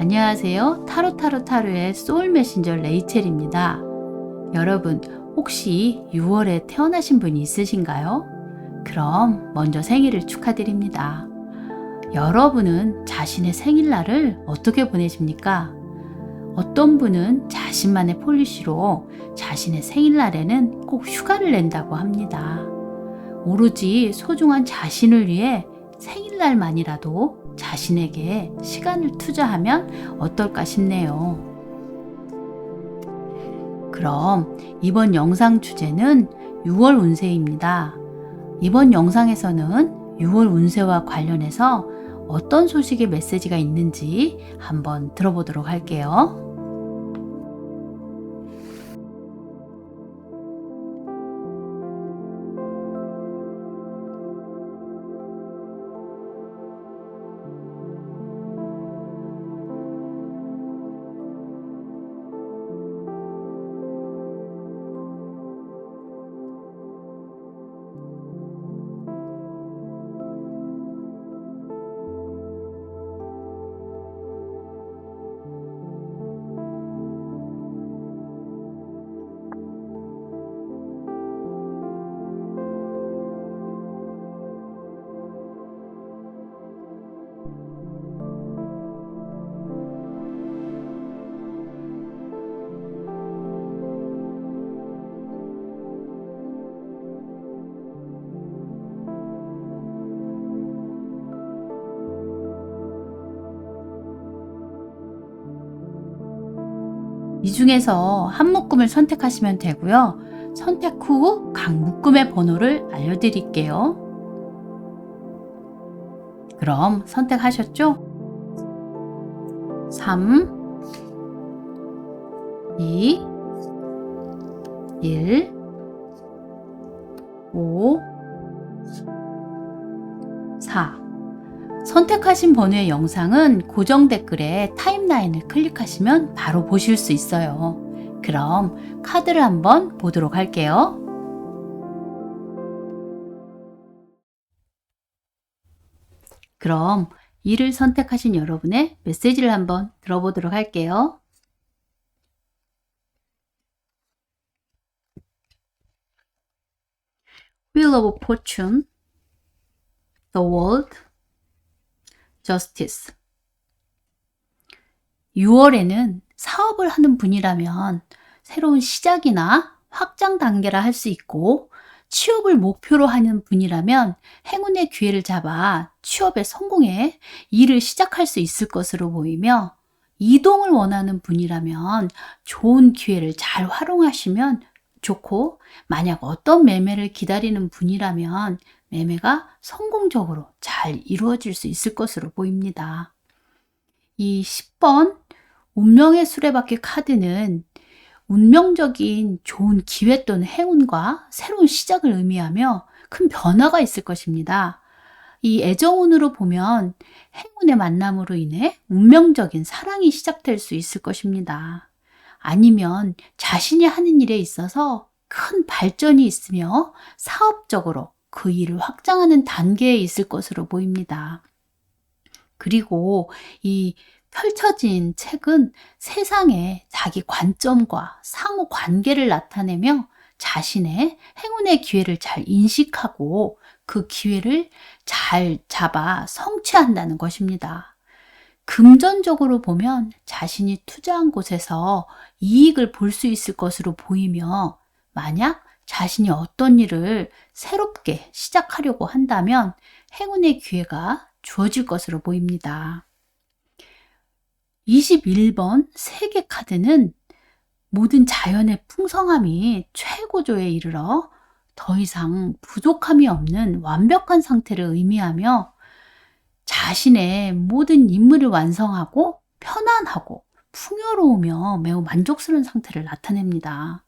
안녕하세요. 타로의 소울 메신저 레이첼입니다. 여러분, 혹시 6월에 태어나신 분이 있으신가요? 그럼 먼저 생일을 축하드립니다. 여러분은 자신의 생일날을 어떻게 보내십니까? 어떤 분은 자신만의 폴리시로 자신의 생일날에는 꼭 휴가를 낸다고 합니다. 오로지 소중한 자신을 위해 생일날만이라도 자신에게 시간을 투자하면 어떨까 싶네요. 그럼 이번 영상 주제는 6월 운세입니다. 이번 영상에서는 6월 운세와 관련해서 어떤 소식의 메시지가 있는지 한번 들어보도록 할게요. 이 중에서 한 묶음을 선택하시면 되고요. 선택 후 각 묶음의 번호를 알려드릴게요. 그럼 선택하셨죠? 3, 2, 1, 5, 4. 선택하신 번호의 영상은 고정 댓글에 타임라인을 클릭하시면 바로 보실 수 있어요. 그럼 카드를 한번 보도록 할게요. 그럼 2를 선택하신 여러분의 메시지를 한번 들어보도록 할게요. Wheel of Fortune, The World, Justice. 6월에는 사업을 하는 분이라면 새로운 시작이나 확장 단계라 할 수 있고, 취업을 목표로 하는 분이라면 행운의 기회를 잡아 취업에 성공해 일을 시작할 수 있을 것으로 보이며, 이동을 원하는 분이라면 좋은 기회를 잘 활용하시면 좋고, 만약 어떤 매매를 기다리는 분이라면 매매가 성공적으로 잘 이루어질 수 있을 것으로 보입니다. 이 10번 운명의 수레바퀴 카드는 운명적인 좋은 기회 또는 행운과 새로운 시작을 의미하며 큰 변화가 있을 것입니다. 이 애정운으로 보면 행운의 만남으로 인해 운명적인 사랑이 시작될 수 있을 것입니다. 아니면 자신이 하는 일에 있어서 큰 발전이 있으며 사업적으로 그 일을 확장하는 단계에 있을 것으로 보입니다. 그리고 이 펼쳐진 책은 세상의 자기 관점과 상호 관계를 나타내며 자신의 행운의 기회를 잘 인식하고 그 기회를 잘 잡아 성취한다는 것입니다. 금전적으로 보면 자신이 투자한 곳에서 이익을 볼 수 있을 것으로 보이며, 만약 자신이 어떤 일을 새롭게 시작하려고 한다면 행운의 기회가 주어질 것으로 보입니다. 21번 세계 카드는 모든 자연의 풍성함이 최고조에 이르러 더 이상 부족함이 없는 완벽한 상태를 의미하며, 자신의 모든 임무를 완성하고 편안하고 풍요로우며 매우 만족스러운 상태를 나타냅니다.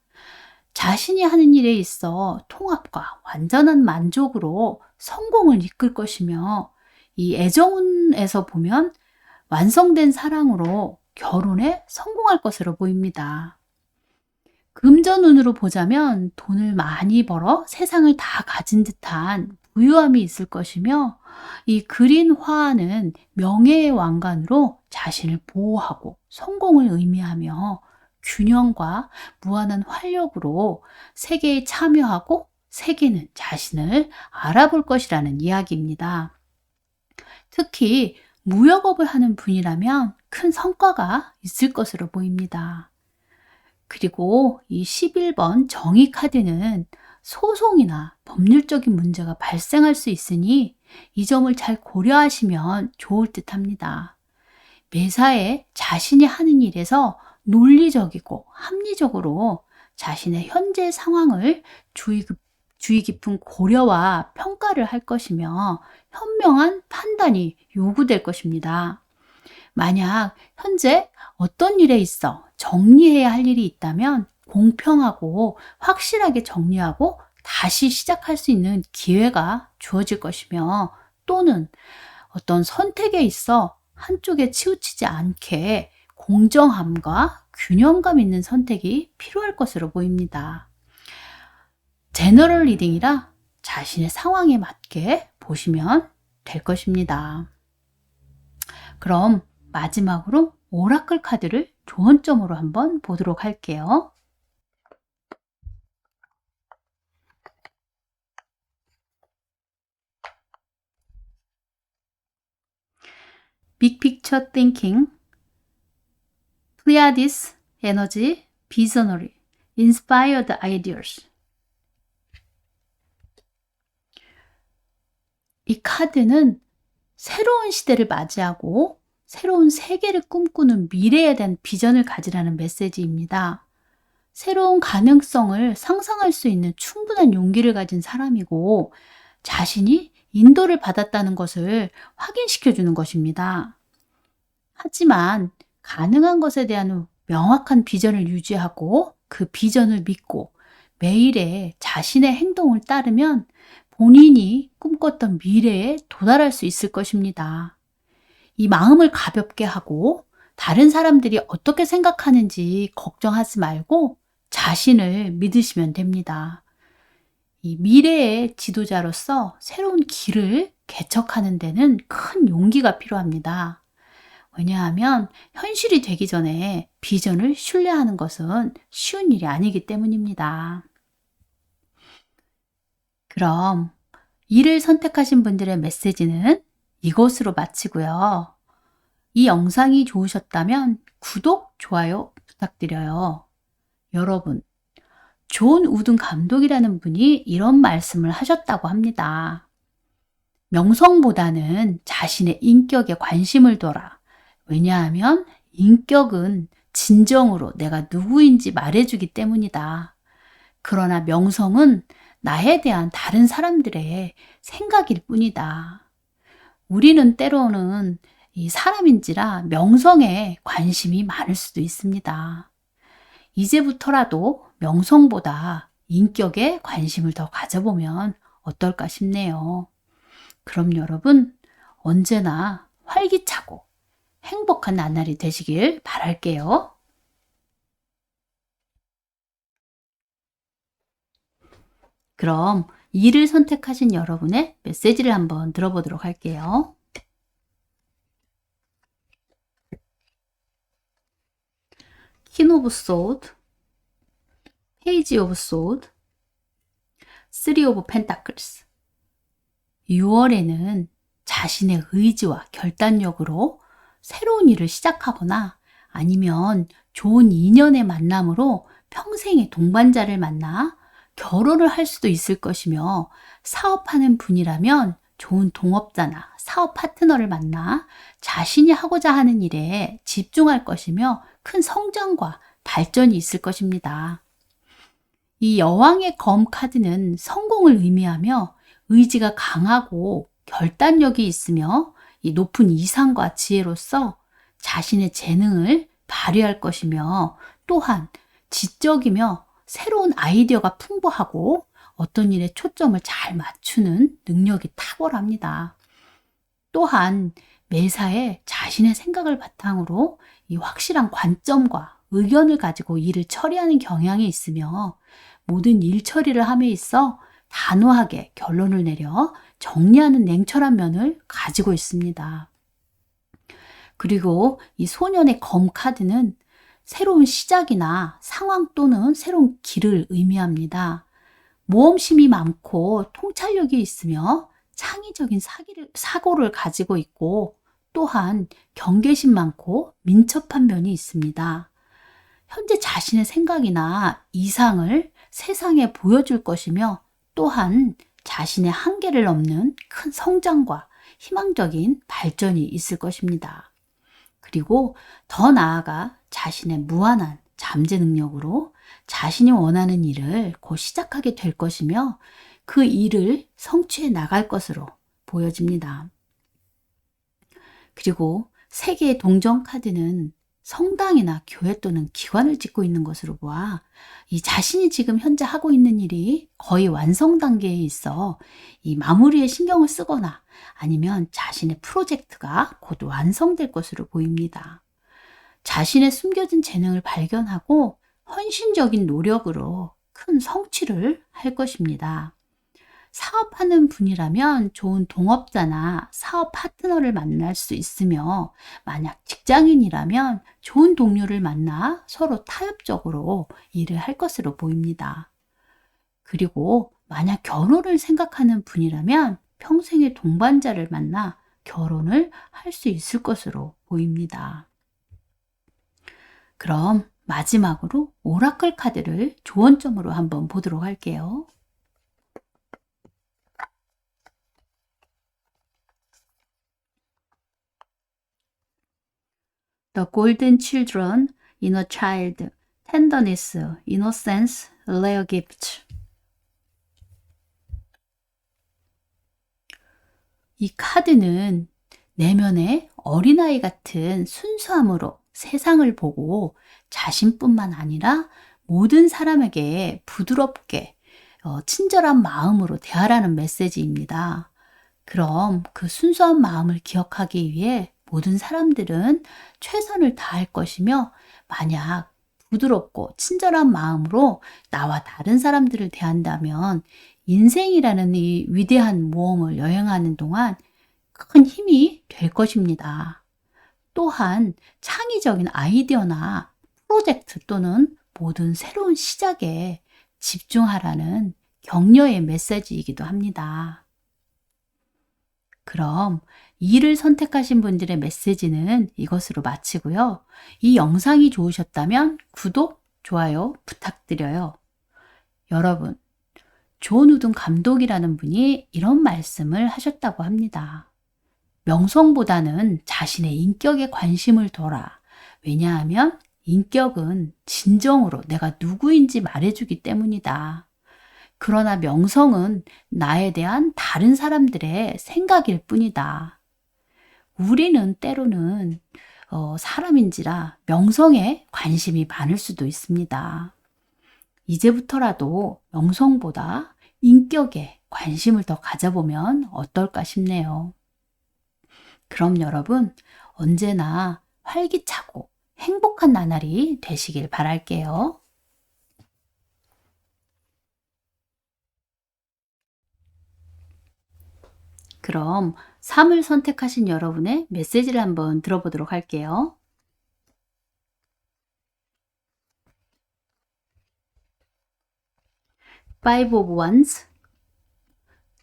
자신이 하는 일에 있어 통합과 완전한 만족으로 성공을 이끌 것이며, 이 애정운에서 보면 완성된 사랑으로 결혼에 성공할 것으로 보입니다. 금전운으로 보자면 돈을 많이 벌어 세상을 다 가진 듯한 부유함이 있을 것이며 이 그린 화는 명예의 왕관으로 자신을 보호하고 성공을 의미하며 균형과 무한한 활력으로 세계에 참여하고 세계는 자신을 알아볼 것이라는 이야기입니다. 특히 무역업을 하는 분이라면 큰 성과가 있을 것으로 보입니다. 그리고 이 11번 정의 카드는 소송이나 법률적인 문제가 발생할 수 있으니 이 점을 잘 고려하시면 좋을 듯 합니다. 매사에 자신이 하는 일에서 논리적이고 합리적으로 자신의 현재 상황을 주의 깊은 고려와 평가를 할 것이며 현명한 판단이 요구될 것입니다. 만약 현재 어떤 일에 있어 정리해야 할 일이 있다면 공평하고 확실하게 정리하고 다시 시작할 수 있는 기회가 주어질 것이며 또는 어떤 선택에 있어 한쪽에 치우치지 않게 공정함과 균형감 있는 선택이 필요할 것으로 보입니다. 제너럴 리딩이라 자신의 상황에 맞게 보시면 될 것입니다. 그럼 마지막으로 오라클 카드를 조언점으로 한번 보도록 할게요. Big Picture Thinking, Pleiades Energy, Visionary, Inspired Ideas. 이 카드는 새로운 시대를 맞이하고 새로운 세계를 꿈꾸는 미래에 대한 비전을 가지라는 메시지입니다. 새로운 가능성을 상상할 수 있는 충분한 용기를 가진 사람이고 자신이 인도를 받았다는 것을 확인시켜 주는 것입니다. 하지만 가능한 것에 대한 명확한 비전을 유지하고 그 비전을 믿고 매일의 자신의 행동을 따르면 본인이 꿈꿨던 미래에 도달할 수 있을 것입니다. 이 마음을 가볍게 하고 다른 사람들이 어떻게 생각하는지 걱정하지 말고 자신을 믿으시면 됩니다. 이 미래의 지도자로서 새로운 길을 개척하는 데는 큰 용기가 필요합니다. 왜냐하면 현실이 되기 전에 비전을 신뢰하는 것은 쉬운 일이 아니기 때문입니다. 그럼 이를 선택하신 분들의 메시지는 이것으로 마치고요. 이 영상이 좋으셨다면 구독, 좋아요 부탁드려요. 여러분, 존 우든 감독이라는 분이 이런 말씀을 하셨다고 합니다. 명성보다는 자신의 인격에 관심을 둬라. 왜냐하면 인격은 진정으로 내가 누구인지 말해주기 때문이다. 그러나 명성은 나에 대한 다른 사람들의 생각일 뿐이다. 우리는 때로는 이 사람인지라 명성에 관심이 많을 수도 있습니다. 이제부터라도 명성보다 인격에 관심을 더 가져보면 어떨까 싶네요. 그럼 여러분 언제나 활기차고 행복한 나날이 되시길 바랄게요. 그럼 이를 선택하신 여러분의 메시지를 한번 들어보도록 할게요. 퀸 오브 소드, 페이지 오브 소드, 3 오브 펜타클스. 6월에는 자신의 의지와 결단력으로 새로운 일을 시작하거나 아니면 좋은 인연의 만남으로 평생의 동반자를 만나 결혼을 할 수도 있을 것이며 사업하는 분이라면 좋은 동업자나 사업 파트너를 만나 자신이 하고자 하는 일에 집중할 것이며 큰 성장과 발전이 있을 것입니다. 이 여왕의 검 카드는 성공을 의미하며 의지가 강하고 결단력이 있으며 이 높은 이상과 지혜로서 자신의 재능을 발휘할 것이며 또한 지적이며 새로운 아이디어가 풍부하고 어떤 일에 초점을 잘 맞추는 능력이 탁월합니다. 또한 매사에 자신의 생각을 바탕으로 이 확실한 관점과 의견을 가지고 일을 처리하는 경향이 있으며 모든 일 처리를 함에 있어 단호하게 결론을 내려 정리하는 냉철한 면을 가지고 있습니다. 그리고 이 소년의 검 카드는 새로운 시작이나 상황 또는 새로운 길을 의미합니다. 모험심이 많고 통찰력이 있으며 창의적인 사고를 가지고 있고 또한 경계심 많고 민첩한 면이 있습니다. 현재 자신의 생각이나 이상을 세상에 보여줄 것이며 또한 자신의 한계를 넘는 큰 성장과 희망적인 발전이 있을 것입니다. 그리고 더 나아가 자신의 무한한 잠재 능력으로 자신이 원하는 일을 곧 시작하게 될 것이며 그 일을 성취해 나갈 것으로 보여집니다. 그리고 세 개의 동전 카드는 성당이나 교회 또는 기관을 짓고 있는 것으로 보아 이 자신이 지금 현재 하고 있는 일이 거의 완성 단계에 있어 이 마무리에 신경을 쓰거나 아니면 자신의 프로젝트가 곧 완성될 것으로 보입니다. 자신의 숨겨진 재능을 발견하고 헌신적인 노력으로 큰 성취를 할 것입니다. 사업하는 분이라면 좋은 동업자나 사업 파트너를 만날 수 있으며 만약 직장인이라면 좋은 동료를 만나 서로 타협적으로 일을 할 것으로 보입니다. 그리고 만약 결혼을 생각하는 분이라면 평생의 동반자를 만나 결혼을 할 수 있을 것으로 보입니다. 그럼 마지막으로 오라클 카드를 조언점으로 한번 보도록 할게요. The Golden Children, Inner Child, Tenderness, Innocence, Rare Gift. 이 카드는 내면의 어린아이 같은 순수함으로 세상을 보고 자신뿐만 아니라 모든 사람에게 부드럽게 친절한 마음으로 대하라는 메시지입니다. 그럼 그 순수한 마음을 기억하기 위해 모든 사람들은 최선을 다할 것이며 만약 부드럽고 친절한 마음으로 나와 다른 사람들을 대한다면 인생이라는 이 위대한 모험을 여행하는 동안 큰 힘이 될 것입니다. 또한 창의적인 아이디어나 프로젝트 또는 모든 새로운 시작에 집중하라는 격려의 메시지이기도 합니다. 그럼 이를 선택하신 분들의 메시지는 이것으로 마치고요. 이 영상이 좋으셨다면 구독, 좋아요 부탁드려요. 여러분, 존 우든 감독이라는 분이 이런 말씀을 하셨다고 합니다. 명성보다는 자신의 인격에 관심을 둬라. 왜냐하면 인격은 진정으로 내가 누구인지 말해주기 때문이다. 그러나 명성은 나에 대한 다른 사람들의 생각일 뿐이다. 우리는 때로는 사람인지라 명성에 관심이 많을 수도 있습니다. 이제부터라도 명성보다 인격에 관심을 더 가져보면 어떨까 싶네요. 그럼 여러분, 언제나 활기차고 행복한 나날이 되시길 바랄게요. 그럼 3을 선택하신 여러분의 메시지를 한번 들어보도록 할게요. Five of Wands,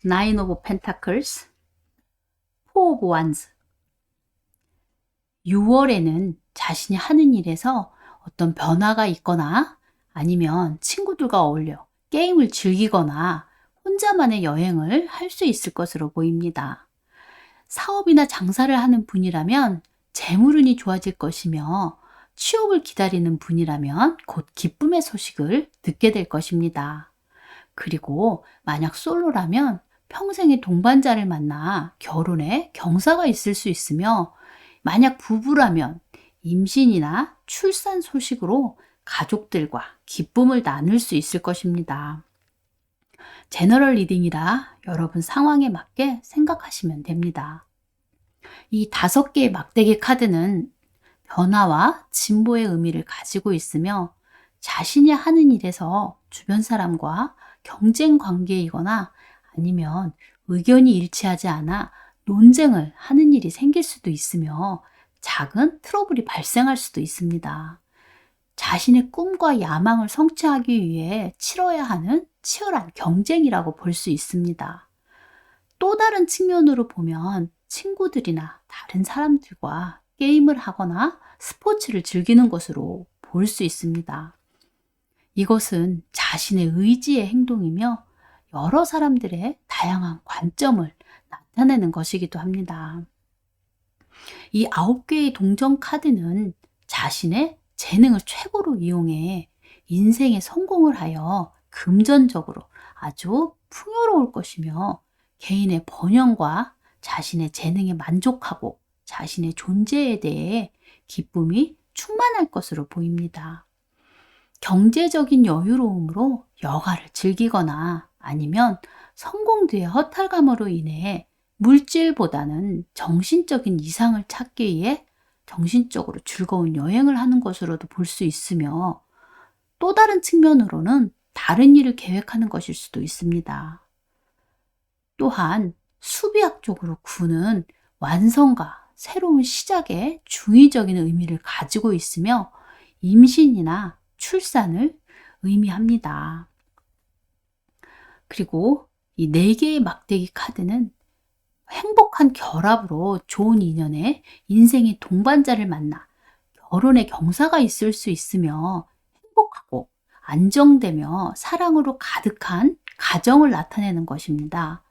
Nine of Pentacles, Four of Wands. 6월에는 자신이 하는 일에서 어떤 변화가 있거나 아니면 친구들과 어울려 게임을 즐기거나 혼자만의 여행을 할 수 있을 것으로 보입니다. 사업이나 장사를 하는 분이라면 재물운이 좋아질 것이며 취업을 기다리는 분이라면 곧 기쁨의 소식을 듣게 될 것입니다. 그리고 만약 솔로라면 평생의 동반자를 만나 결혼에 경사가 있을 수 있으며 만약 부부라면 임신이나 출산 소식으로 가족들과 기쁨을 나눌 수 있을 것입니다. 제너럴 리딩이라 여러분 상황에 맞게 생각하시면 됩니다. 이 5개의 막대기 카드는 변화와 진보의 의미를 가지고 있으며 자신이 하는 일에서 주변 사람과 경쟁 관계이거나 아니면 의견이 일치하지 않아 논쟁을 하는 일이 생길 수도 있으며 작은 트러블이 발생할 수도 있습니다. 자신의 꿈과 야망을 성취하기 위해 치러야 하는 치열한 경쟁이라고 볼 수 있습니다. 또 다른 측면으로 보면 친구들이나 다른 사람들과 게임을 하거나 스포츠를 즐기는 것으로 볼 수 있습니다. 이것은 자신의 의지의 행동이며 여러 사람들의 다양한 관점을 나타내는 것이기도 합니다. 이 9개의 동전 카드는 자신의 재능을 최고로 이용해 인생의 성공을 하여 금전적으로 아주 풍요로울 것이며 개인의 번영과 자신의 재능에 만족하고 자신의 존재에 대해 기쁨이 충만할 것으로 보입니다. 경제적인 여유로움으로 여가를 즐기거나 아니면 성공 뒤의 허탈감으로 인해 물질보다는 정신적인 이상을 찾기 위해 정신적으로 즐거운 여행을 하는 것으로도 볼 수 있으며 또 다른 측면으로는 다른 일을 계획하는 것일 수도 있습니다. 또한 수비학적으로 구는 완성과 새로운 시작의 중의적인 의미를 가지고 있으며 임신이나 출산을 의미합니다. 그리고 이 4개의 막대기 카드는 행복한 결합으로 좋은 인연에 인생의 동반자를 만나 결혼의 경사가 있을 수 있으며 행복하고 안정되며 사랑으로 가득한 가정을 나타내는 것입니다.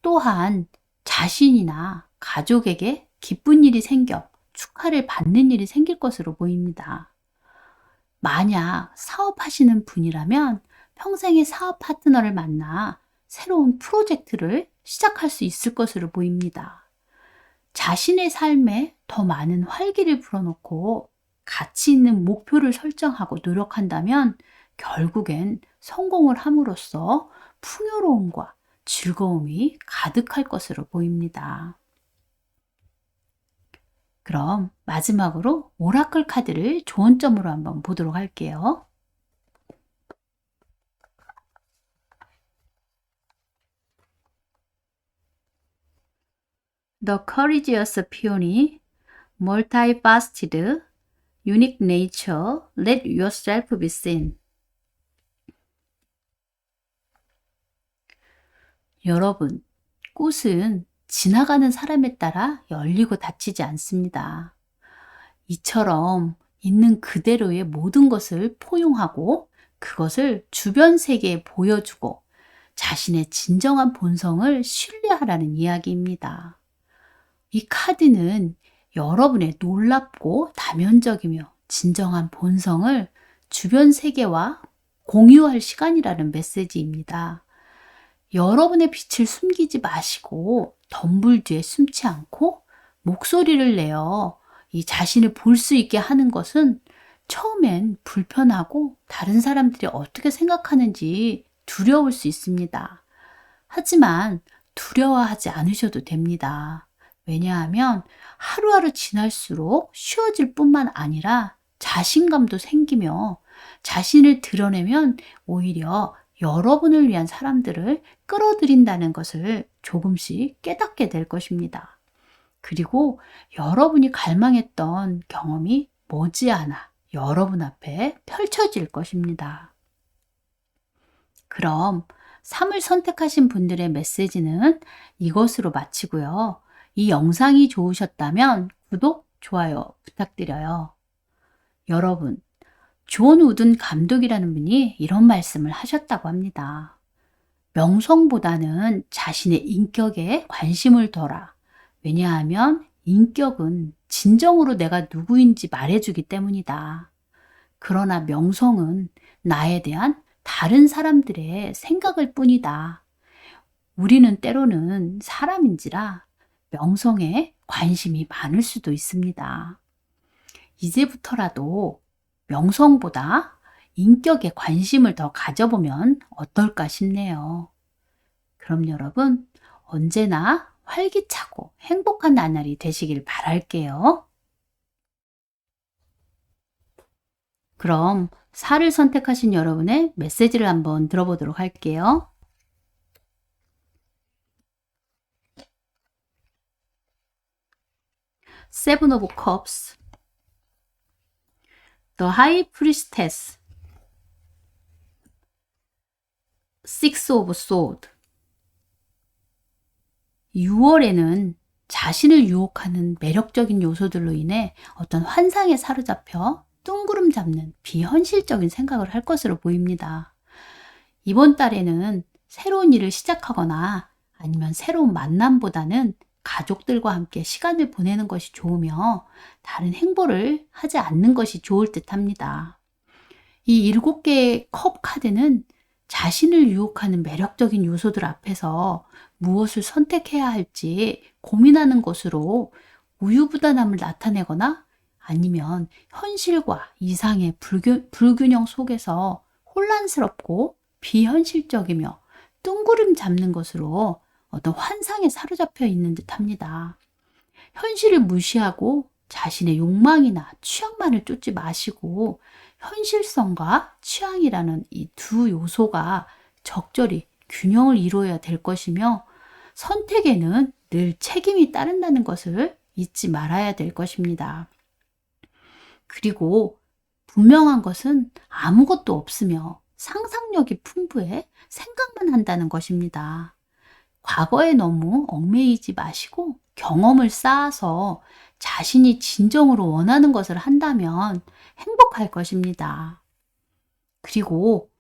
또한 자신이나 가족에게 기쁜 일이 생겨 축하를 받는 일이 생길 것으로 보입니다. 만약 사업하시는 분이라면 평생의 사업 파트너를 만나 새로운 프로젝트를 시작할 수 있을 것으로 보입니다. 자신의 삶에 더 많은 활기를 불어넣고 가치 있는 목표를 설정하고 노력한다면 결국엔 성공을 함으로써 풍요로움과 즐거움이 가득할 것으로 보입니다. 그럼 마지막으로 오라클 카드를 조언점으로 한번 보도록 할게요. The courageous peony, multifaceted, unique nature, let yourself be seen. 여러분, 꽃은 지나가는 사람에 따라 열리고 닫히지 않습니다. 이처럼 있는 그대로의 모든 것을 포용하고 그것을 주변 세계에 보여주고 자신의 진정한 본성을 신뢰하라는 이야기입니다. 이 카드는 여러분의 놀랍고 다면적이며 진정한 본성을 주변 세계와 공유할 시간이라는 메시지입니다. 여러분의 빛을 숨기지 마시고 덤불 뒤에 숨지 않고 목소리를 내어 이 자신을 볼 수 있게 하는 것은 처음엔 불편하고 다른 사람들이 어떻게 생각하는지 두려울 수 있습니다. 하지만 두려워하지 않으셔도 됩니다. 왜냐하면 하루하루 지날수록 쉬워질 뿐만 아니라 자신감도 생기며 자신을 드러내면 오히려 여러분을 위한 사람들을 끌어들인다는 것을 조금씩 깨닫게 될 것입니다. 그리고 여러분이 갈망했던 경험이 머지않아 여러분 앞에 펼쳐질 것입니다. 그럼 3을 선택하신 분들의 메시지는 이것으로 마치고요. 이 영상이 좋으셨다면 구독, 좋아요 부탁드려요. 여러분, 존 우든 감독이라는 분이 이런 말씀을 하셨다고 합니다. 명성보다는 자신의 인격에 관심을 둬라. 왜냐하면 인격은 진정으로 내가 누구인지 말해주기 때문이다. 그러나 명성은 나에 대한 다른 사람들의 생각일 뿐이다. 우리는 때로는 사람인지라 명성에 관심이 많을 수도 있습니다. 이제부터라도 명성보다 인격에 관심을 더 가져보면 어떨까 싶네요. 그럼 여러분, 언제나 활기차고 행복한 나날이 되시길 바랄게요. 그럼 4를 선택하신 여러분의 메시지를 한번 들어보도록 할게요. Seven of Cups, The High Priestess, Six of Swords. 6월에는 자신을 유혹하는 매력적인 요소들로 인해 어떤 환상에 사로잡혀 뜬구름 잡는 비현실적인 생각을 할 것으로 보입니다. 이번 달에는 새로운 일을 시작하거나 아니면 새로운 만남보다는 가족들과 함께 시간을 보내는 것이 좋으며 다른 행보를 하지 않는 것이 좋을 듯 합니다. 이 7개의 컵 카드는 자신을 유혹하는 매력적인 요소들 앞에서 무엇을 선택해야 할지 고민하는 것으로 우유부단함을 나타내거나 아니면 현실과 이상의 불균형 속에서 혼란스럽고 비현실적이며 뜬구름 잡는 것으로 어떤 환상에 사로잡혀 있는 듯 합니다. 현실을 무시하고 자신의 욕망이나 취향만을 쫓지 마시고 현실성과 취향이라는 이 두 요소가 적절히 균형을 이루어야 될 것이며 선택에는 늘 책임이 따른다는 것을 잊지 말아야 될 것입니다. 그리고 분명한 것은 아무것도 없으며 상상력이 풍부해 생각만 한다는 것입니다. 과거에 너무 얽매이지 마시고 경험을 쌓아서 자신이 진정으로 원하는 것을 한다면 행복할 것입니다. 그리고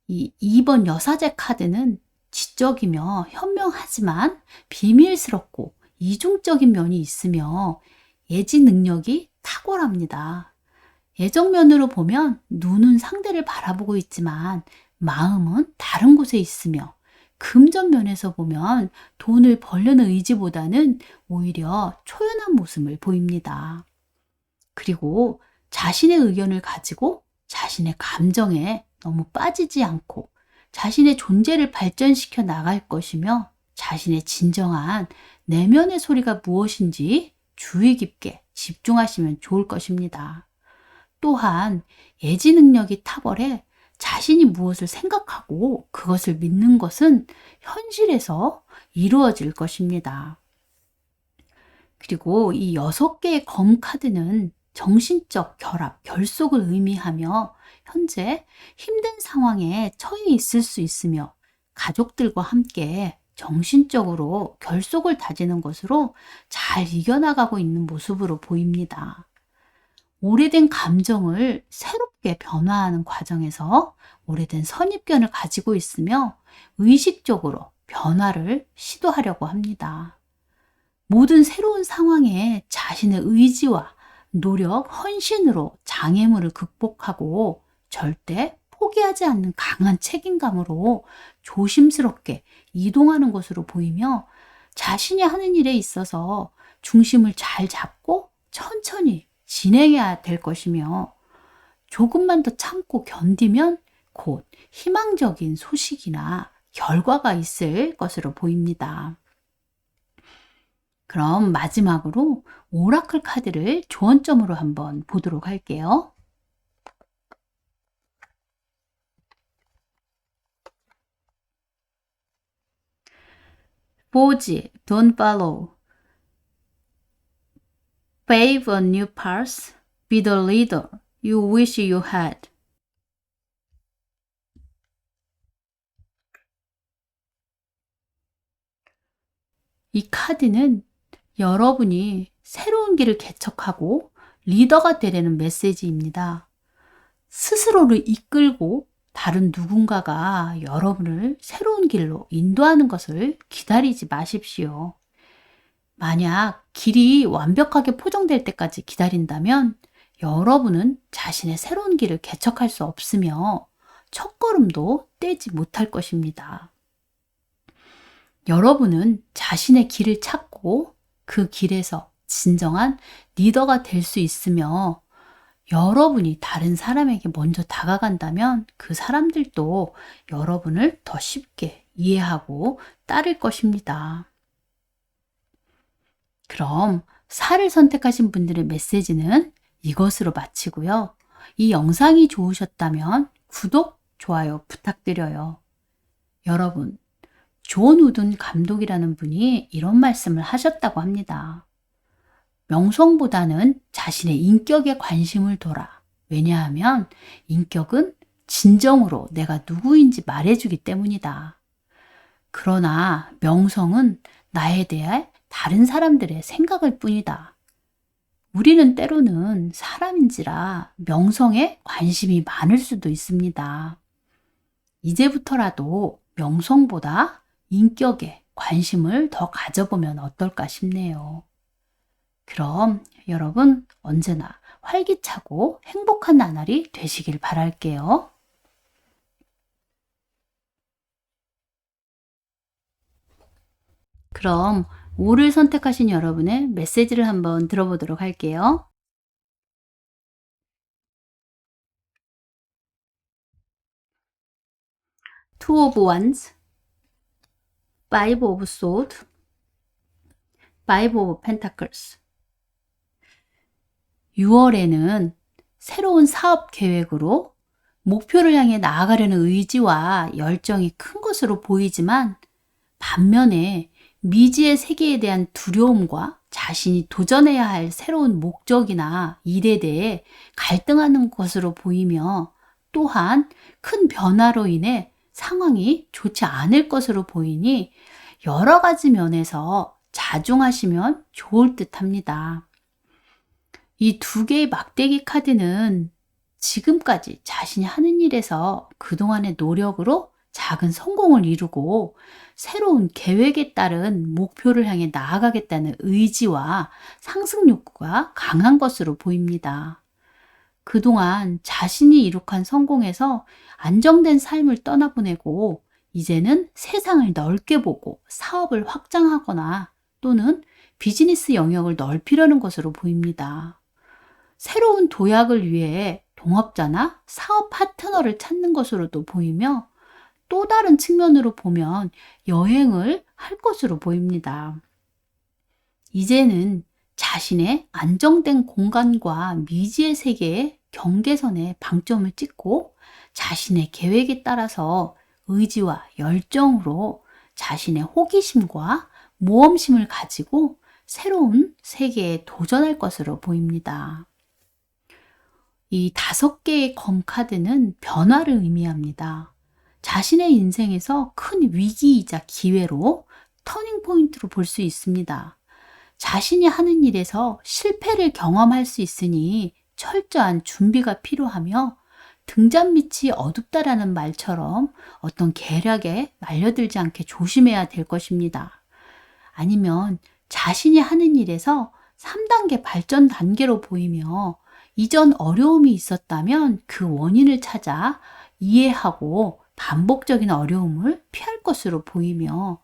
이 2번 여사제 카드는 지적이며 현명하지만 비밀스럽고 이중적인 면이 있으며 예지 능력이 탁월합니다. 예적 면으로 보면 눈은 상대를 바라보고 있지만 마음은 다른 곳에 있으며 금전 면에서 보면 돈을 벌려는 의지보다는 오히려 초연한 모습을 보입니다. 그리고 자신의 의견을 가지고 자신의 감정에 너무 빠지지 않고 자신의 존재를 발전시켜 나갈 것이며 자신의 진정한 내면의 소리가 무엇인지 주의 깊게 집중하시면 좋을 것입니다. 또한 예지 능력이 탁월해 자신이 무엇을 생각하고 그것을 믿는 것은 현실에서 이루어질 것입니다. 그리고 이 6개의 검 카드는 정신적 결합, 결속을 의미하며 현재 힘든 상황에 처해 있을 수 있으며 가족들과 함께 정신적으로 결속을 다지는 것으로 잘 이겨나가고 있는 모습으로 보입니다. 오래된 감정을 새롭게 변화하는 과정에서 오래된 선입견을 가지고 있으며 의식적으로 변화를 시도하려고 합니다. 모든 새로운 상황에 자신의 의지와 노력, 헌신으로 장애물을 극복하고 절대 포기하지 않는 강한 책임감으로 조심스럽게 이동하는 것으로 보이며 자신이 하는 일에 있어서 중심을 잘 잡고 천천히 진행해야 될 것이며 조금만 더 참고 견디면 곧 희망적인 소식이나 결과가 있을 것으로 보입니다. 그럼 마지막으로 오라클 카드를 조언점으로 한번 보도록 할게요. Forge, don't follow. Pave a new path. Be the leader you wish you had. 이 카드는 여러분이 새로운 길을 개척하고 리더가 되려는 메시지입니다. 스스로를 이끌고 다른 누군가가 여러분을 새로운 길로 인도하는 것을 기다리지 마십시오. 만약 길이 완벽하게 포장될 때까지 기다린다면 여러분은 자신의 새로운 길을 개척할 수 없으며 첫걸음도 떼지 못할 것입니다. 여러분은 자신의 길을 찾고 그 길에서 진정한 리더가 될 수 있으며 여러분이 다른 사람에게 먼저 다가간다면 그 사람들도 여러분을 더 쉽게 이해하고 따를 것입니다. 그럼 4를 선택하신 분들의 메시지는 이것으로 마치고요. 이 영상이 좋으셨다면 구독, 좋아요 부탁드려요. 여러분, 존 우든 감독이라는 분이 이런 말씀을 하셨다고 합니다. 명성보다는 자신의 인격에 관심을 둬라. 왜냐하면 인격은 진정으로 내가 누구인지 말해주기 때문이다. 그러나 명성은 나에 대해 다른 사람들의 생각일 뿐이다. 우리는 때로는 사람인지라 명성에 관심이 많을 수도 있습니다. 이제부터라도 명성보다 인격에 관심을 더 가져보면 어떨까 싶네요. 그럼 여러분 언제나 활기차고 행복한 나날이 되시길 바랄게요. 그럼 5를 선택하신 여러분의 메시지를 한번 들어보도록 할게요. Two of Wands, Five of Swords, Five of Pentacles. 6월에는 새로운 사업 계획으로 목표를 향해 나아가려는 의지와 열정이 큰 것으로 보이지만 반면에 미지의 세계에 대한 두려움과 자신이 도전해야 할 새로운 목적이나 일에 대해 갈등하는 것으로 보이며 또한 큰 변화로 인해 상황이 좋지 않을 것으로 보이니 여러 가지 면에서 자중하시면 좋을 듯 합니다. 이 두 개의 막대기 카드는 지금까지 자신이 하는 일에서 그동안의 노력으로 작은 성공을 이루고 새로운 계획에 따른 목표를 향해 나아가겠다는 의지와 상승 욕구가 강한 것으로 보입니다. 그동안 자신이 이룩한 성공에서 안정된 삶을 떠나보내고 이제는 세상을 넓게 보고 사업을 확장하거나 또는 비즈니스 영역을 넓히려는 것으로 보입니다. 새로운 도약을 위해 동업자나 사업 파트너를 찾는 것으로도 보이며 또 다른 측면으로 보면 여행을 할 것으로 보입니다. 이제는 자신의 안정된 공간과 미지의 세계의 경계선에 방점을 찍고 자신의 계획에 따라서 의지와 열정으로 자신의 호기심과 모험심을 가지고 새로운 세계에 도전할 것으로 보입니다. 이 5개의 검 카드는 변화를 의미합니다. 자신의 인생에서 큰 위기이자 기회로 터닝 포인트로 볼 수 있습니다. 자신이 하는 일에서 실패를 경험할 수 있으니 철저한 준비가 필요하며 등잔 밑이 어둡다라는 말처럼 어떤 계략에 말려들지 않게 조심해야 될 것입니다. 아니면 자신이 하는 일에서 3단계 발전 단계로 보이며 이전 어려움이 있었다면 그 원인을 찾아 이해하고 반복적인 어려움을 피할 것으로 보이며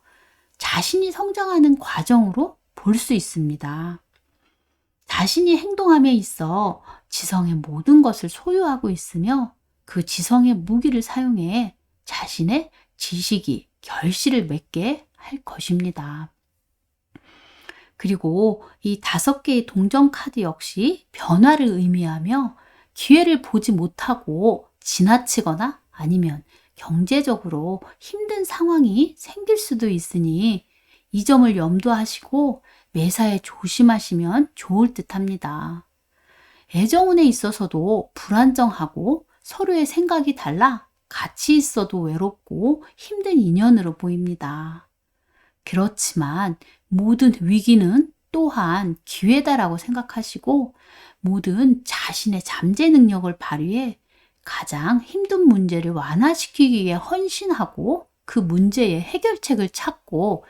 자신이 성장하는 과정으로 볼 수 있습니다. 자신이 행동함에 있어 지성의 모든 것을 소유하고 있으며 그 지성의 무기를 사용해 자신의 지식이 결실을 맺게 할 것입니다. 그리고 이 5개의 동전 카드 역시 변화를 의미하며 기회를 보지 못하고 지나치거나 아니면 경제적으로 힘든 상황이 생길 수도 있으니 이 점을 염두하시고 매사에 조심하시면 좋을 듯 합니다. 애정운에 있어서도 불안정하고 서로의 생각이 달라 같이 있어도 외롭고 힘든 인연으로 보입니다. 그렇지만 모든 위기는 또한 기회다라고 생각하시고 모든 자신의 잠재 능력을 발휘해 가장 힘든 문제를 완화시키기 위해 헌신하고 그 문제의 해결책을 찾고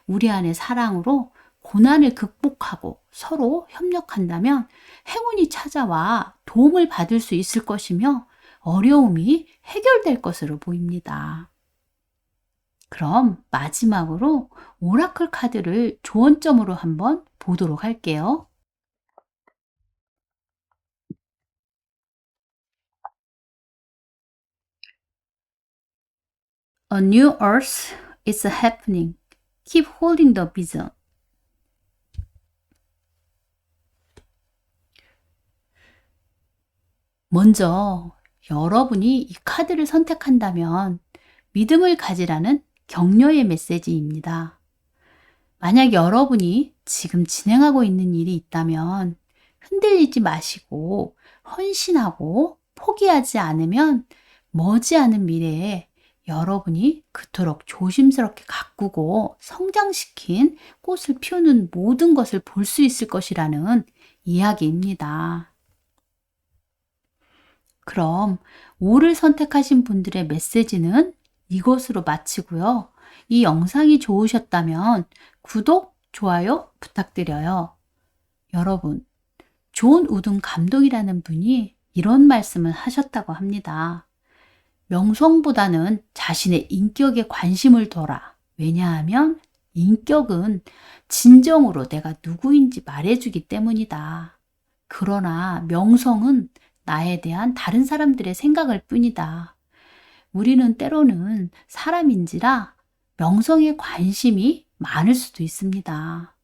우리 안의 사랑으로 고난을 극복하고 서로 협력한다면 행운이 찾아와 도움을 받을 수 있을 것이며 어려움이 해결될 것으로 보입니다. 그럼 마지막으로 오라클 카드를 조언점으로 한번 보도록 할게요. A new earth is happening. Keep holding the vision. 먼저 여러분이 이 카드를 선택한다면 믿음을 가지라는 격려의 메시지입니다. 만약 여러분이 지금 진행하고 있는 일이 있다면 흔들리지 마시고 헌신하고 포기하지 않으면 머지않은 미래에 여러분이 그토록 조심스럽게 가꾸고 성장시킨 꽃을 피우는 모든 것을 볼 수 있을 것이라는 이야기입니다. 그럼 5를 선택하신 분들의 메시지는 이것으로 마치고요. 이 영상이 좋으셨다면 구독, 좋아요 부탁드려요. 여러분, 존 우든 감독이라는 분이 이런 말씀을 하셨다고 합니다. 명성보다는 자신의 인격에 관심을 둬라. 왜냐하면 인격은 진정으로 내가 누구인지 말해주기 때문이다. 그러나 명성은 나에 대한 다른 사람들의 생각일 뿐이다. 우리는 때로는 사람인지라 명성에 관심이 많을 수도 있습니다.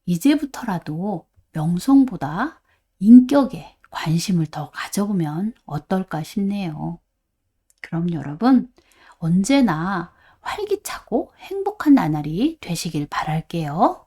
이제부터라도 명성보다 인격에 관심을 더 가져보면 어떨까 싶네요. 그럼 여러분, 언제나 활기차고 행복한 나날이 되시길 바랄게요.